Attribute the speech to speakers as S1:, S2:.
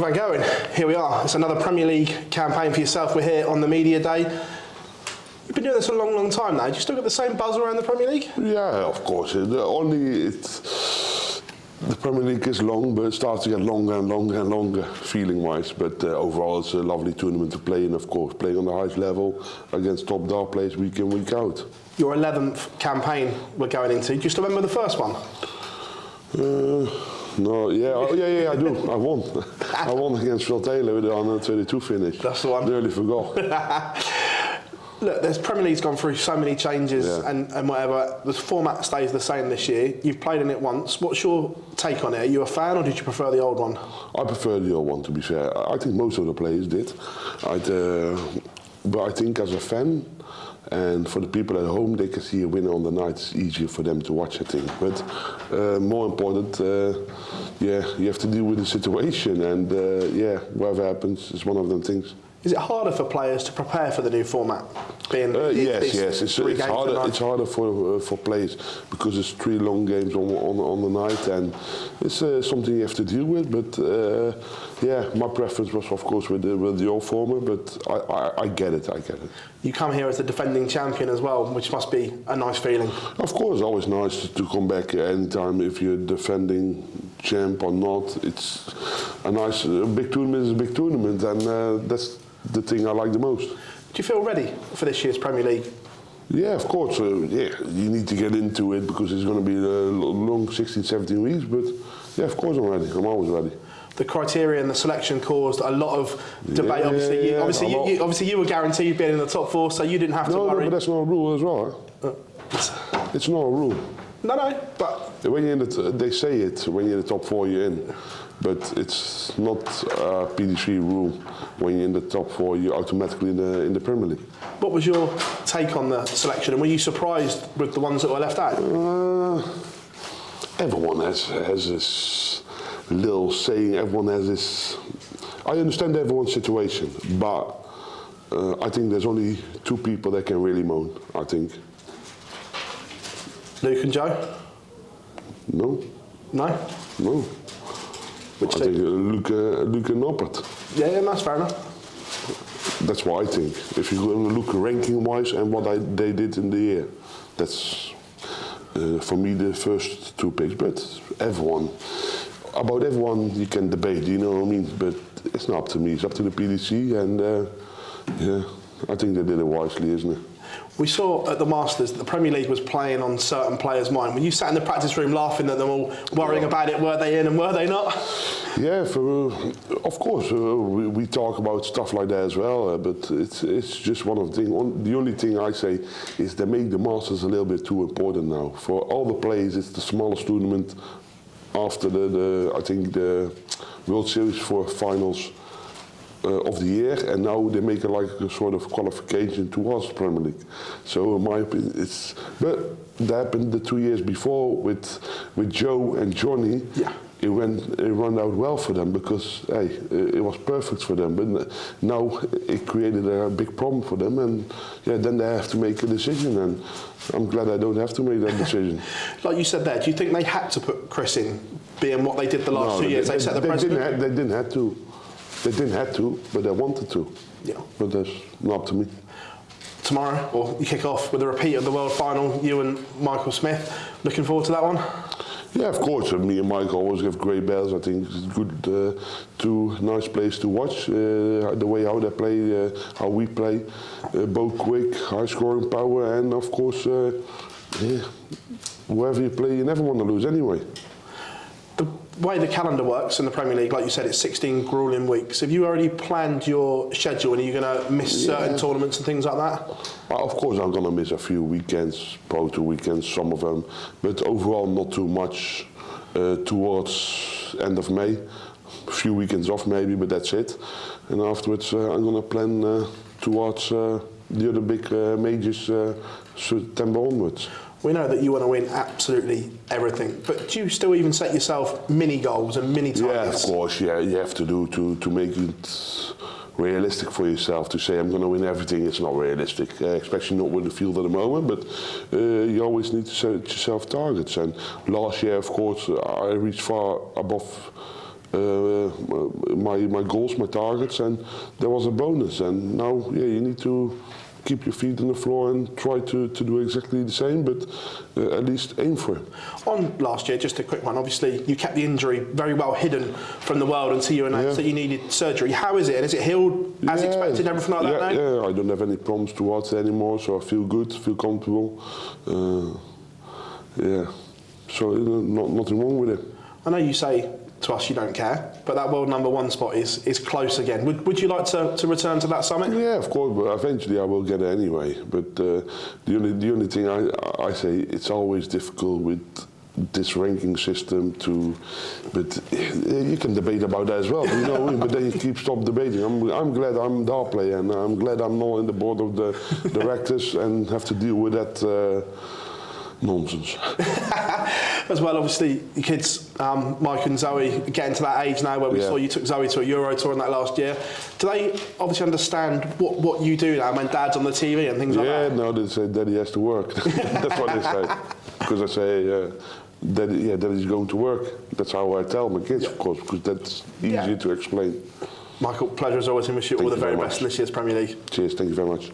S1: Van Gerwen, here we are. It's another Premier League campaign for yourself. We're here on the media day. You've been doing this for a long, long time now. Do you still get the same buzz around the Premier League?
S2: Yeah, of course. The Premier League is long, but it starts to get longer and longer and longer, feeling-wise. But overall, it's a lovely tournament to play in, of course. Playing on the highest level against top dog players week in, week out.
S1: Your 11th campaign we're going into. Do you still remember the first one?
S2: No, yeah, I do. I won. I won against Phil Taylor with the 132 finish.
S1: That's the one.
S2: Nearly forgot.
S1: Look, the Premier League's gone through so many changes and whatever. The format stays the same this year. You've played in it once. What's your take on it? Are you a fan or did you prefer the old one?
S2: I prefer the old one, to be fair. I think most of the players did. But I think as a fan, and for the people at home, they can see a winner on the night. It's easier for them to watch, I think. But more important, you have to deal with the situation, and whatever happens is one of them things.
S1: Is it harder for players to prepare for the new format?
S2: Yes. It's harder for players because it's 3 long games on the night, and it's something you have to deal with. But my preference was, of course, with the old format. But I get it.
S1: You come here as the defending champion as well, which must be a nice feeling.
S2: Of course, always nice to come back anytime if you're defending champ or not. It's a big tournament is a big tournament, and that's the thing I like the most.
S1: Do you feel ready for this year's Premier League?
S2: Yeah, of course. You need to get into it because it's going to be a long 16, 17 weeks. But yeah, of course I'm ready. I'm always ready.
S1: The criteria and the selection caused a lot of debate. Obviously, you were guaranteed being in the top 4, so you didn't have to worry.
S2: No, but that's not a rule as well. It's not a rule.
S1: No, but
S2: when you're they say it when you're in the top 4, you're in. But it's not a PD3 rule. When you're in the top 4, you're automatically in the Premier League.
S1: What was your take on the selection, and were you surprised with the ones that were left out?
S2: Everyone has this little saying. Everyone has this. I understand everyone's situation, but I think there's only 2 people that can really moan. I think.
S1: Luke and Joe?
S2: No.
S1: No.
S2: No.
S1: Which
S2: I think Luke and Noppert.
S1: Yeah, that's fair enough.
S2: That's what I think. If you look ranking-wise and what they did in the year, that's for me the first 2 picks. But about everyone you can debate, you know what I mean? But it's not up to me. It's up to the PDC, and I think they did it wisely, isn't it?
S1: We saw at the Masters that the Premier League was playing on certain players' mind. When you sat in the practice room laughing at them all, worrying about it, were they in and were they not?
S2: Yeah, of course, we talk about stuff like that as well, but it's just one of the things. The only thing I say is they make the Masters a little bit too important now. For all the players, it's the smallest tournament after I think the World Series for finals of the year, and now they make it like a sort of qualification towards the Premier League. So in my opinion, but that happened the 2 years before with Joe and Johnny. Yeah. It ran out well for them because it was perfect for them. But now it created a big problem for them, and then they have to make a decision. And I'm glad I don't have to make that decision.
S1: Like you said there, do you think they had to put Chris in, being what they did the last 2 years? They set the precedent.
S2: They didn't have to. They didn't have to, but they wanted to. Yeah. But that's not up to me.
S1: Tomorrow, or you kick off with a repeat of the World Final, you and Michael Smith. Looking forward to that one?
S2: Yeah, of course. Me and Michael always have great battles. I think it's good, 2 nice players to watch. The way how they play, how we play. Both quick, high scoring power, and of course, whoever you play, you never want to lose anyway.
S1: The way the calendar works in the Premier League, like you said, it's 16 grueling weeks. Have you already planned your schedule, and are you going to miss certain tournaments and things like that?
S2: Of course I'm going to miss a few weekends, probably 2 weekends, some of them, but overall not too much towards end of May. A few weekends off maybe, but that's it. And afterwards I'm going to plan towards the other big majors September onwards.
S1: We know that you want to win absolutely everything, but do you still even set yourself mini goals and mini targets?
S2: Yeah, of course, you have to do to make it realistic for yourself. To say I'm going to win everything, it's not realistic, especially not with the field at the moment, but you always need to set yourself targets. And last year, of course, I reached far above my goals, my targets, and there was a bonus. And now, yeah, you need to keep your feet on the floor and try to do exactly the same, but at least aim for it.
S1: On last year, just a quick one, obviously you kept the injury very well hidden from the world until you announced that you needed surgery. How is it? And is it healed as expected and everything like that now?
S2: Yeah, I don't have any problems towards it anymore, so I feel good, feel comfortable. Yeah, so nothing wrong with it.
S1: I know you say to us you don't care, but that world #1 spot is close again. Would you like to return to that summit?
S2: Yeah, of course, but eventually I will get it anyway. But the only thing I say, it's always difficult with this ranking system but you can debate about that as well, you know. But then you stop debating. I'm glad I'm the player, and I'm glad I'm not in the board of the directors and have to deal with that nonsense.
S1: As well, obviously, your kids, Mike and Zoe, are getting to that age now where we saw you took Zoe to a Euro tour in that last year. Do they obviously understand what you do now when Dad's on the TV and things like that?
S2: Yeah, no, they say Daddy has to work. That's what they say. Because I say, Daddy's going to work. That's how I tell my kids, of course, because that's easier to explain.
S1: Michael, pleasure as always, and wish you all the very best in this year's Premier League.
S2: Cheers, thank you very much.